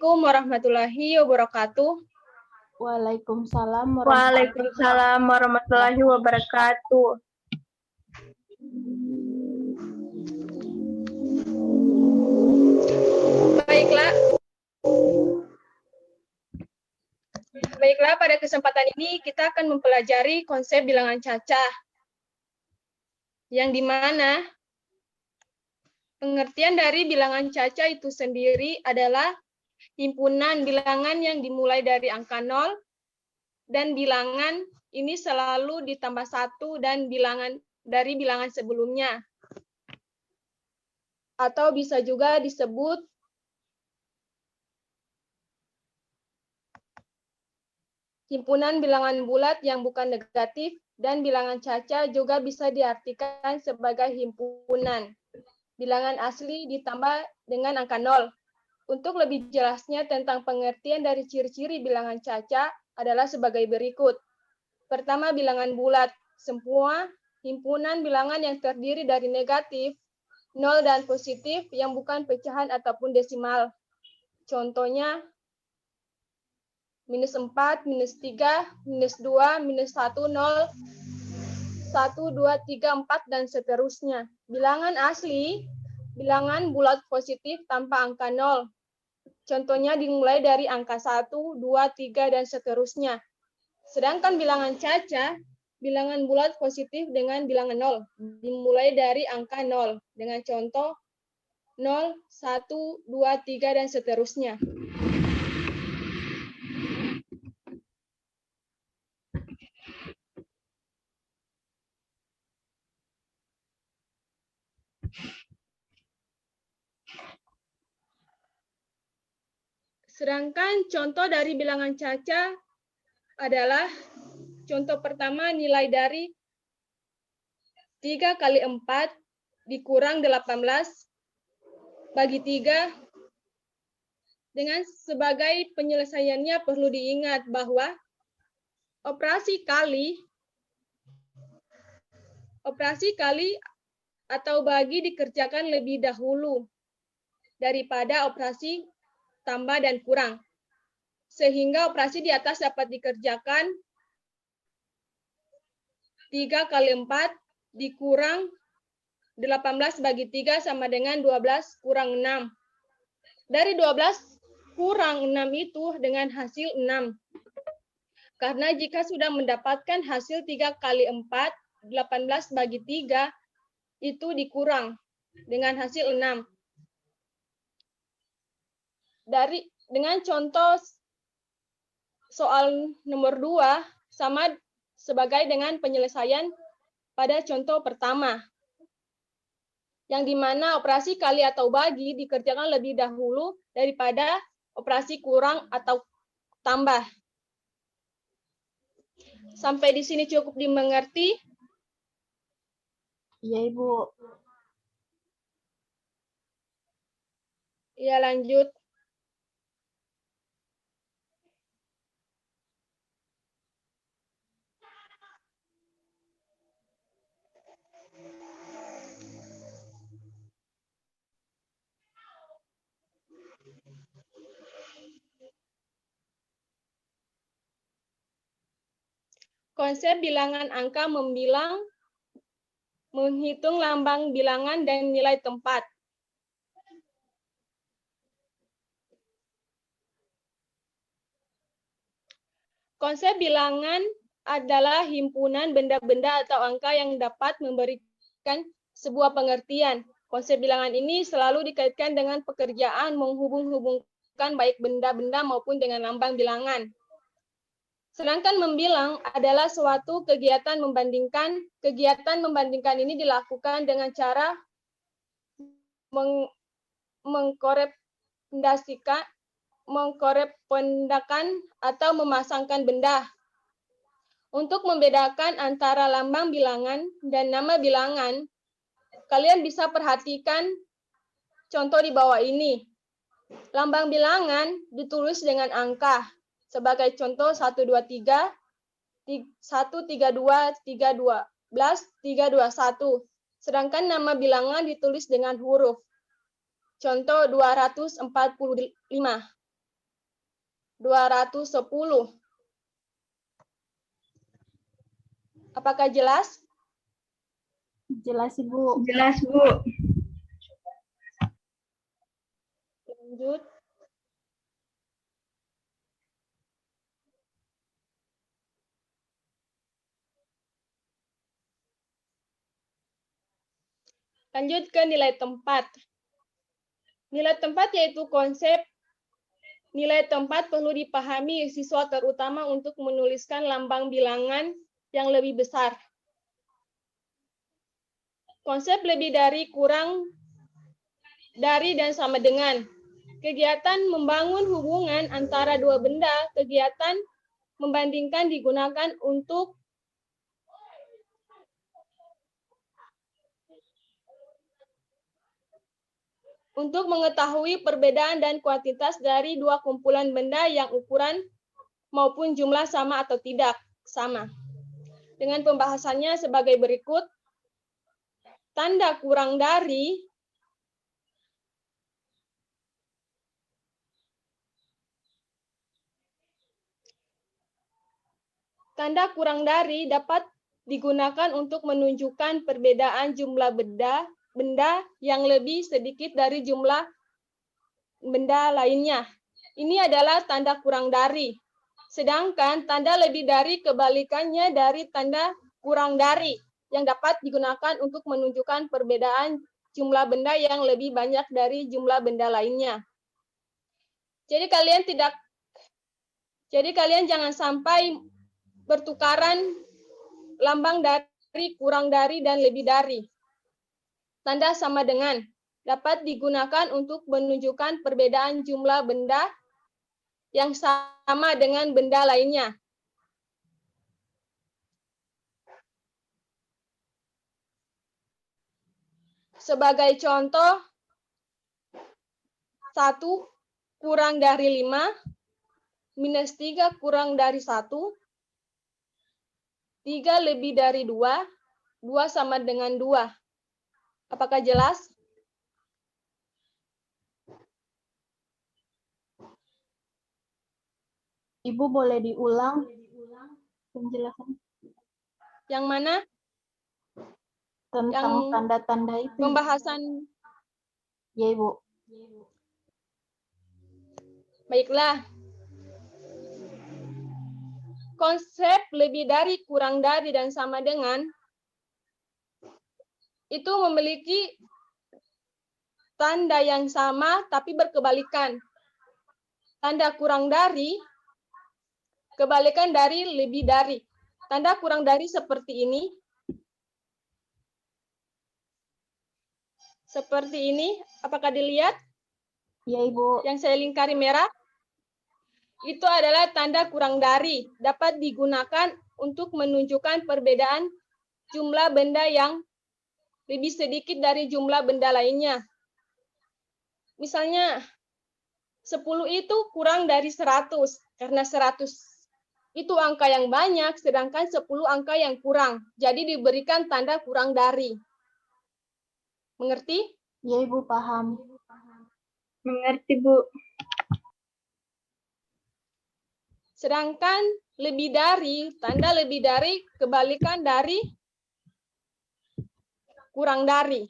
Assalamualaikum warahmatullahi wabarakatuh. Waalaikumsalam warahmatullahi wabarakatuh. Baiklah, pada kesempatan ini kita akan mempelajari konsep bilangan cacah, yang dimana pengertian dari bilangan cacah itu sendiri adalah himpunan bilangan yang dimulai dari angka 0 dan bilangan ini selalu ditambah 1 dan dari bilangan sebelumnya. Atau bisa juga disebut himpunan bilangan bulat yang bukan negatif, dan bilangan cacah juga bisa diartikan sebagai himpunan bilangan asli ditambah dengan angka 0. Untuk lebih jelasnya tentang pengertian dari ciri-ciri bilangan cacah adalah sebagai berikut. Pertama, bilangan bulat. Semua himpunan bilangan yang terdiri dari negatif, 0 dan positif yang bukan pecahan ataupun desimal. Contohnya, -4, -3, -2, -1, 0, 1, 2, 3, 4, dan seterusnya. Bilangan asli, bilangan bulat positif tanpa angka 0. Contohnya dimulai dari angka 1, 2, 3, dan seterusnya. Sedangkan bilangan cacah, bilangan bulat positif dengan bilangan 0. Dimulai dari angka 0. Dengan contoh 0, 1, 2, 3, dan seterusnya. Sedangkan contoh dari bilangan cacah adalah contoh pertama, nilai dari 3 kali 4 dikurang 18 bagi 3. Dengan sebagai penyelesaiannya perlu diingat bahwa operasi kali atau bagi dikerjakan lebih dahulu daripada operasi tambah dan kurang. Sehingga operasi di atas dapat dikerjakan 3 kali 4 dikurang 18 bagi 3 sama dengan 12 kurang 6. Dari 12 kurang 6 itu dengan hasil 6. Karena jika sudah mendapatkan hasil 3 kali 4, 18 bagi 3, itu dikurang dengan hasil 6. Dengan contoh soal nomor 2 sama sebagai dengan penyelesaian pada contoh pertama, yang dimana operasi kali atau bagi dikerjakan lebih dahulu daripada operasi kurang atau tambah. Sampai di sini cukup dimengerti? Iya, Ibu. Ya, lanjut. Konsep bilangan angka membilang, menghitung lambang bilangan dan nilai tempat. Konsep bilangan adalah himpunan benda-benda atau angka yang dapat memberikan sebuah pengertian. Konsep bilangan ini selalu dikaitkan dengan pekerjaan menghubung-hubungkan baik benda-benda maupun dengan lambang bilangan. Sedangkan membilang adalah suatu kegiatan membandingkan. Kegiatan membandingkan ini dilakukan dengan cara mengkorespondakan atau memasangkan benda. Untuk membedakan antara lambang bilangan dan nama bilangan, kalian bisa perhatikan contoh di bawah ini. Lambang bilangan ditulis dengan angka. Sebagai contoh 123, 132, 312, 321. Sedangkan nama bilangan ditulis dengan huruf. Contoh 245. 210. Apakah jelas? Jelas, Ibu. Jelas, Bu. Lanjut. Lanjut ke nilai tempat. Nilai tempat yaitu konsep nilai tempat perlu dipahami siswa terutama untuk menuliskan lambang bilangan yang lebih besar. Konsep lebih dari, kurang dari, dan sama dengan. Kegiatan membangun hubungan antara dua benda, kegiatan membandingkan digunakan untuk mengetahui perbedaan dan kuantitas dari dua kumpulan benda yang ukuran maupun jumlah sama atau tidak sama. Dengan pembahasannya sebagai berikut. Tanda kurang dari dapat digunakan untuk menunjukkan perbedaan jumlah benda yang lebih sedikit dari jumlah benda lainnya. Ini adalah tanda kurang dari. Sedangkan tanda lebih dari kebalikannya dari tanda kurang dari yang dapat digunakan untuk menunjukkan perbedaan jumlah benda yang lebih banyak dari jumlah benda lainnya. Jadi kalian jangan sampai bertukaran lambang dari, kurang dari, dan lebih dari. Tanda sama dengan dapat digunakan untuk menunjukkan perbedaan jumlah benda yang sama dengan benda lainnya. Sebagai contoh, 1 kurang dari 5, minus 3 kurang dari 1, 3 lebih dari 2, 2 sama dengan 2. Apakah jelas? Ibu boleh diulang penjelasan Yang mana? tentang tanda-tanda itu. Pembahasan. Ya, Ibu. Baiklah. Konsep lebih dari, kurang dari, dan sama dengan itu memiliki tanda yang sama tapi berkebalikan. Tanda kurang dari kebalikan dari lebih dari. Tanda kurang dari seperti ini. Seperti ini, apakah dilihat? Ya, Ibu. Yang saya lingkari merah, itu adalah tanda kurang dari. Dapat digunakan untuk menunjukkan perbedaan jumlah benda yang lebih sedikit dari jumlah benda lainnya. Misalnya, 10 itu kurang dari 100, karena 100 itu angka yang banyak, sedangkan 10 angka yang kurang. Jadi diberikan tanda kurang dari. Mengerti? Ya, Ibu, paham. Mengerti, Bu. Sedangkan lebih dari, tanda lebih dari kebalikan dari kurang dari.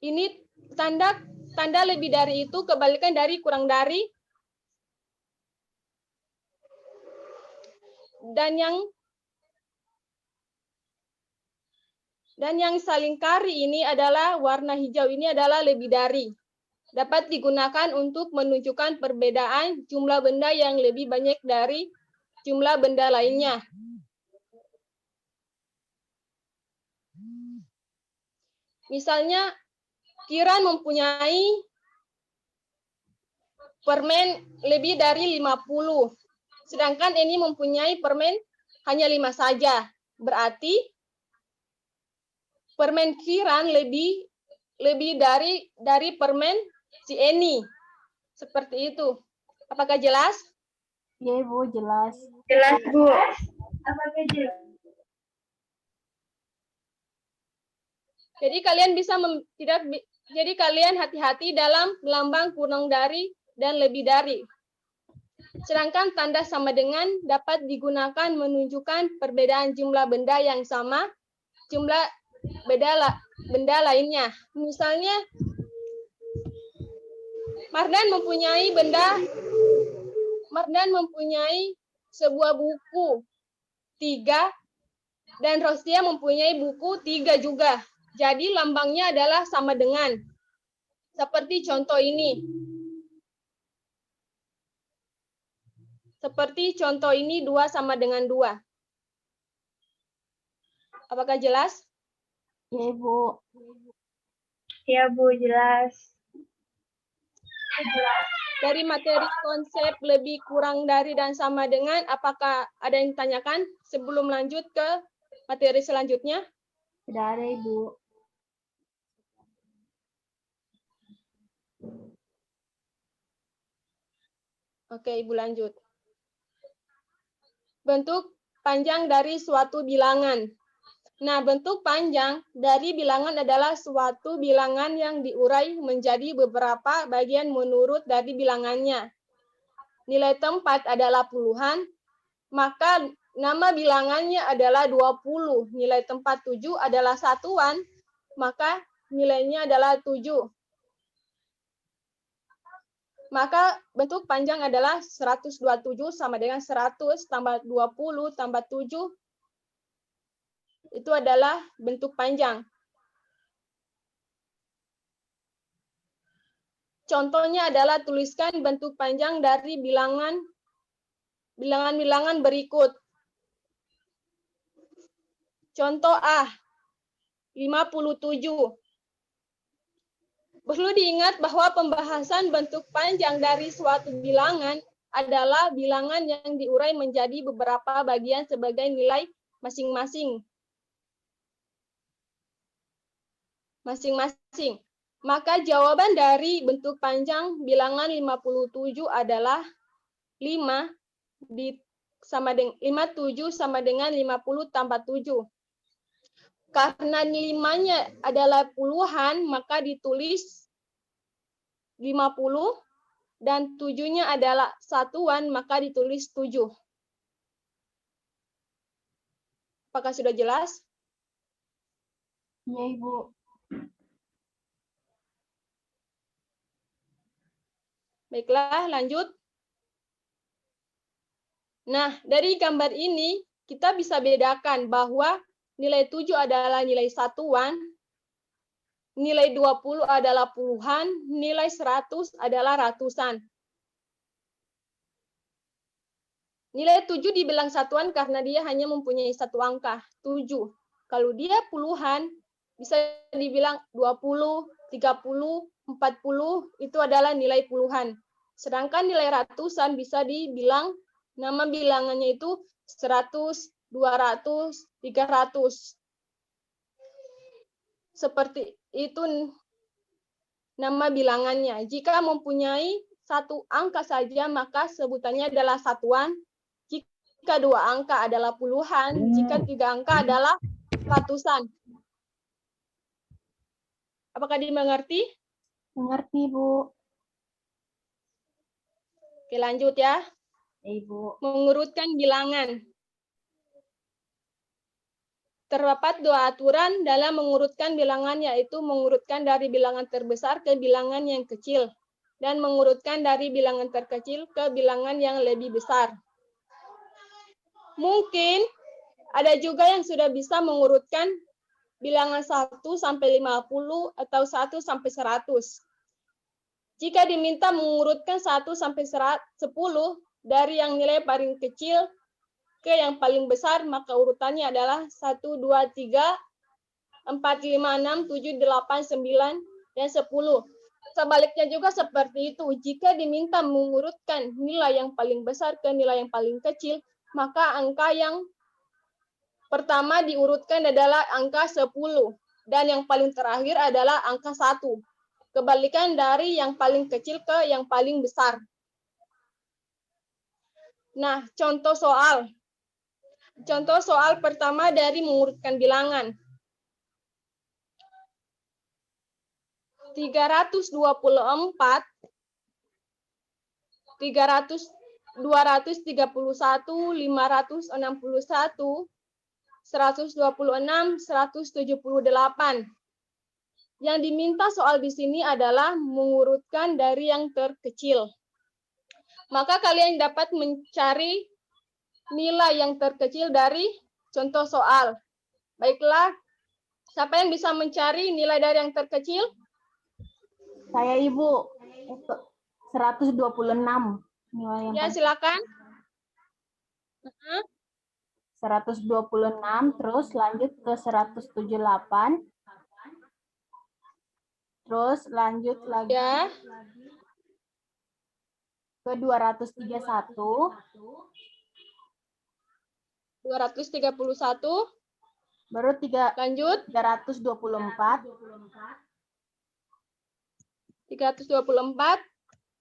Ini tanda lebih dari itu kebalikan dari kurang dari. Dan yang saling kari ini adalah warna hijau ini adalah lebih dari. Dapat digunakan untuk menunjukkan perbedaan jumlah benda yang lebih banyak dari jumlah benda lainnya. Misalnya, Kiran mempunyai permen lebih dari 50. Sedangkan ini mempunyai permen hanya 5 saja. Berarti permen Kiran lebih dari permen si Eni. Seperti itu. Apakah jelas? Ya, Ibu, jelas. Jelas, Bu. Apakah jelas? Jadi kalian bisa jadi kalian hati-hati dalam melambang kurang dari dan lebih dari. Sedangkan tanda sama dengan dapat digunakan menunjukkan perbedaan jumlah benda yang sama, jumlah benda lainnya. Misalnya, Mardan mempunyai sebuah buku 3 dan Rosia mempunyai buku 3 juga. Jadi lambangnya adalah sama dengan. Seperti contoh ini. Seperti contoh ini 2 sama dengan 2. Apakah jelas? Ya, Ibu. Ya, Bu, jelas. Dari materi konsep lebih kurang dari dan sama dengan, apakah ada yang ditanyakan sebelum lanjut ke materi selanjutnya? Tidak ada, Ibu. Oke, Ibu lanjut. Bentuk panjang dari suatu bilangan. Nah, bentuk panjang dari bilangan adalah suatu bilangan yang diurai menjadi beberapa bagian menurut dari bilangannya. Nilai tempat adalah puluhan, maka nama bilangannya adalah 20. Nilai tempat 7 adalah satuan, maka nilainya adalah 7. Maka bentuk panjang adalah 127 sama dengan 100 tambah 20 tambah 7. Itu adalah bentuk panjang. Contohnya adalah tuliskan bentuk panjang dari bilangan-bilangan berikut. Contoh A, 57. Perlu diingat bahwa pembahasan bentuk panjang dari suatu bilangan adalah bilangan yang diurai menjadi beberapa bagian sebagai nilai masing-masing. Maka jawaban dari bentuk panjang bilangan 57 adalah 57 sama dengan 50 tambah 7. Karena 5-nya adalah puluhan, maka ditulis 50 dan 7-nya adalah satuan, maka ditulis 7. Apakah sudah jelas? Ya, Ibu. Baiklah, lanjut. Nah, dari gambar ini kita bisa bedakan bahwa nilai 7 adalah nilai satuan, nilai 20 adalah puluhan, nilai 100 adalah ratusan. Nilai 7 dibilang satuan karena dia hanya mempunyai satu angka, 7. Kalau dia puluhan, bisa dibilang 20, 30, 40, itu adalah nilai puluhan. Sedangkan nilai ratusan bisa dibilang, nama bilangannya itu 100, 200, 300. Seperti itu nama bilangannya. Jika mempunyai satu angka saja, maka sebutannya adalah satuan. Jika 2 angka adalah puluhan, jika 3 angka adalah ratusan. Apakah dimengerti? Mengerti, Bu. Oke, lanjut ya. Ya, Ibu. Mengurutkan bilangan. Terdapat 2 aturan dalam mengurutkan bilangan, yaitu mengurutkan dari bilangan terbesar ke bilangan yang kecil, dan mengurutkan dari bilangan terkecil ke bilangan yang lebih besar. Mungkin ada juga yang sudah bisa mengurutkan bilangan 1 sampai 50 atau 1 sampai 100. Jika diminta mengurutkan 1 sampai 10 dari yang nilai paling kecil ke yang paling besar, maka urutannya adalah 1, 2, 3, 4, 5, 6, 7, 8, 9, dan 10. Sebaliknya juga seperti itu. Jika diminta mengurutkan nilai yang paling besar ke nilai yang paling kecil, maka angka yang pertama diurutkan adalah angka 10, dan yang paling terakhir adalah angka 1. Kebalikan dari yang paling kecil ke yang paling besar. Nah, contoh soal. Contoh soal pertama dari mengurutkan bilangan. 324, 231, 561, 126, 178. Yang diminta soal di sini adalah mengurutkan dari yang terkecil. Maka kalian dapat mencari nilai yang terkecil dari contoh soal. Baiklah, siapa yang bisa mencari nilai dari yang terkecil? Saya Ibu. 126. Nilai yang Ya, paling- silakan. 126, terus lanjut ke 178. Terus lanjut lagi Ya, ke 231. 231. Baru Lanjut, 324 324.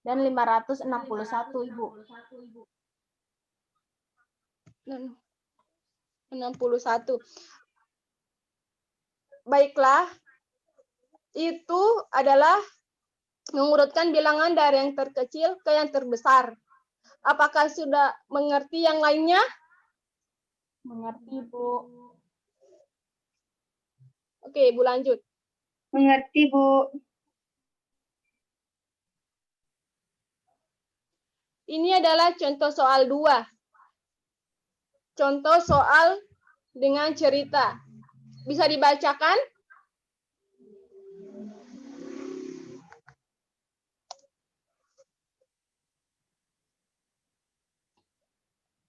dan 561, Ibu. 61. Baiklah, itu adalah mengurutkan bilangan dari yang terkecil ke yang terbesar. Apakah sudah mengerti yang lainnya? Mengerti, Bu. Oke, Ibu lanjut. Mengerti, Bu. Ini adalah contoh soal 2. Contoh soal dengan cerita. Bisa dibacakan?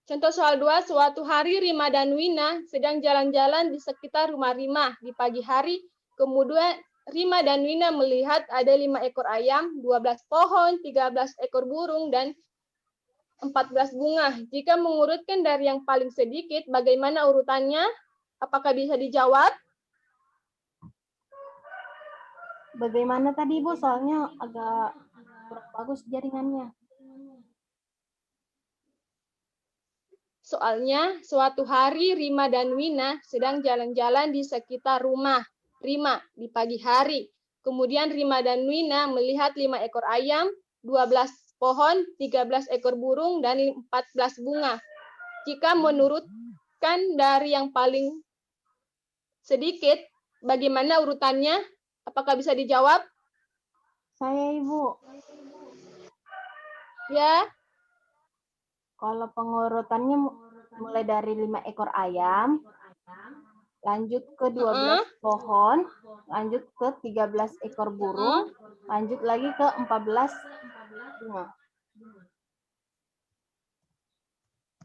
Contoh soal 2, suatu hari Rima dan Wina sedang jalan-jalan di sekitar rumah Rima di pagi hari. Kemudian Rima dan Wina melihat ada 5 ekor ayam, 12 pohon, 13 ekor burung, dan 14 bunga. Jika mengurutkan dari yang paling sedikit, bagaimana urutannya? Apakah bisa dijawab? Bagaimana tadi, Bu? Soalnya agak kurang bagus jaringannya. Soalnya, suatu hari Rima dan Wina sedang jalan-jalan di sekitar rumah Rima di pagi hari. Kemudian Rima dan Wina melihat 5 ekor ayam, 12 pohon, 13 ekor burung, dan 14 bunga. Jika menurutkan dari yang paling sedikit, bagaimana urutannya? Apakah bisa dijawab? Saya, Ibu. Ya, Kalau pengurutannya mulai dari 5 ekor ayam, lanjut ke 12 pohon, lanjut ke 13 ekor burung, lanjut lagi ke 14 bunga.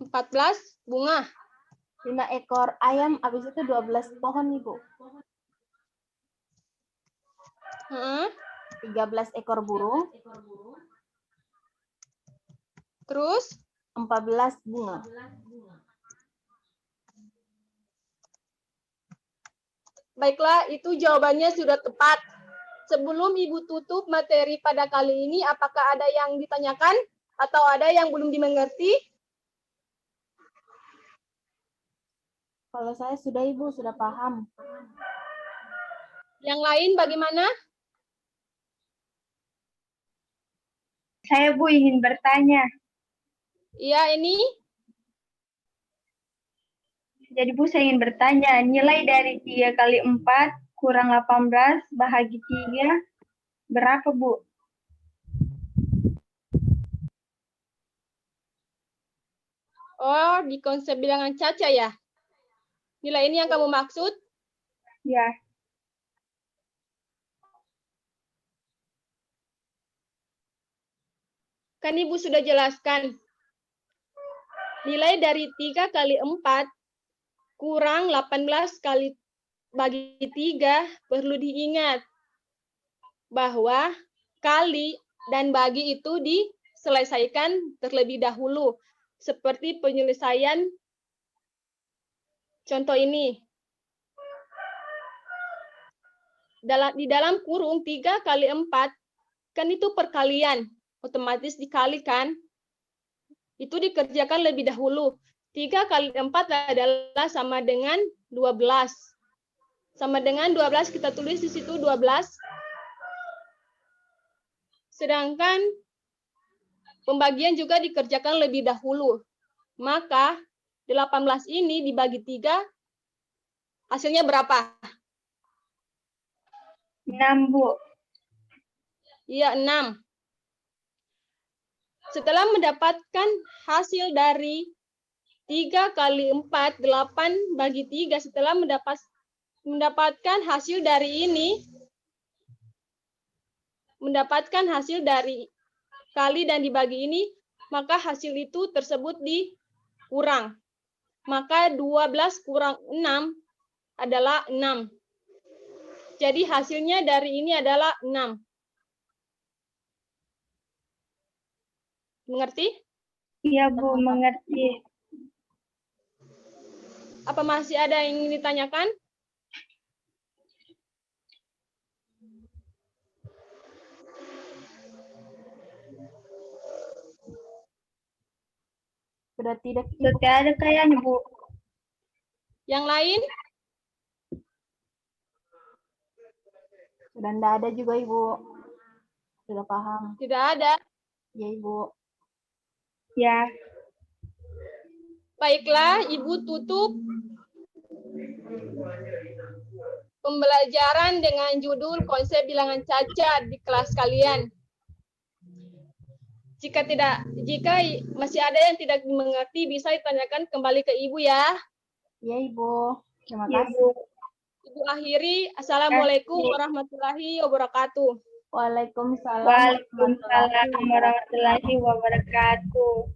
14 bunga. 5 ekor ayam, habis itu 12 pohon, Ibu. 13 ekor burung, Terus, 14 bunga. baiklah, itu jawabannya sudah tepat. Sebelum Ibu tutup materi pada kali ini, apakah ada yang ditanyakan atau ada yang belum dimengerti? Kalau saya sudah, Ibu, sudah paham. Yang lain bagaimana? Saya, Bu, ingin bertanya. Iya, ini Jadi, Bu, saya ingin bertanya, nilai dari 3 kali 4 kurang 18 bahagi 3 berapa, Bu? di konsep bilangan caca ya. Nilai ini yang kamu maksud? Ya, Kan Ibu sudah jelaskan. Nilai dari 3 kali 4 kurang 18 kali bagi 3 perlu diingat bahwa kali dan bagi itu diselesaikan terlebih dahulu. Seperti penyelesaian contoh ini. Di dalam kurung 3 kali 4, kan itu perkalian. Otomatis dikalikan. Itu dikerjakan lebih dahulu. 3 kali 4 adalah sama dengan 12. Sama dengan 12, kita tulis di situ 12. Sedangkan pembagian juga dikerjakan lebih dahulu. Maka 18 ini dibagi 3, hasilnya berapa? 6, Bu. Iya, 6. Setelah mendapatkan hasil dari 3 kali 4, 8 bagi 3, setelah mendapatkan hasil dari ini, mendapatkan hasil dari kali dan dibagi ini, maka hasil itu tersebut dikurang. Maka 12 kurang 6 adalah 6. Jadi hasilnya dari ini adalah 6. Mengerti? Iya, Bu, mengerti. Apa masih ada yang ingin ditanyakan? Sudah tidak, Ibu. Sudah tidak ada kayaknya, Bu. Yang lain? Sudah tidak ada juga, Ibu. Sudah paham. Tidak ada. Ya, Ibu. Ya. Baiklah, Ibu tutup pembelajaran dengan judul konsep bilangan cacat di kelas kalian. Jika masih ada yang tidak mengerti, bisa ditanyakan kembali ke Ibu ya. Ya, Ibu. Terima Ya, kasih. Bu. Ibu akhiri, Assalamualaikum warahmatullahi wabarakatuh. Waalaikumsalam. Waalaikumsalam warahmatullahi wabarakatuh.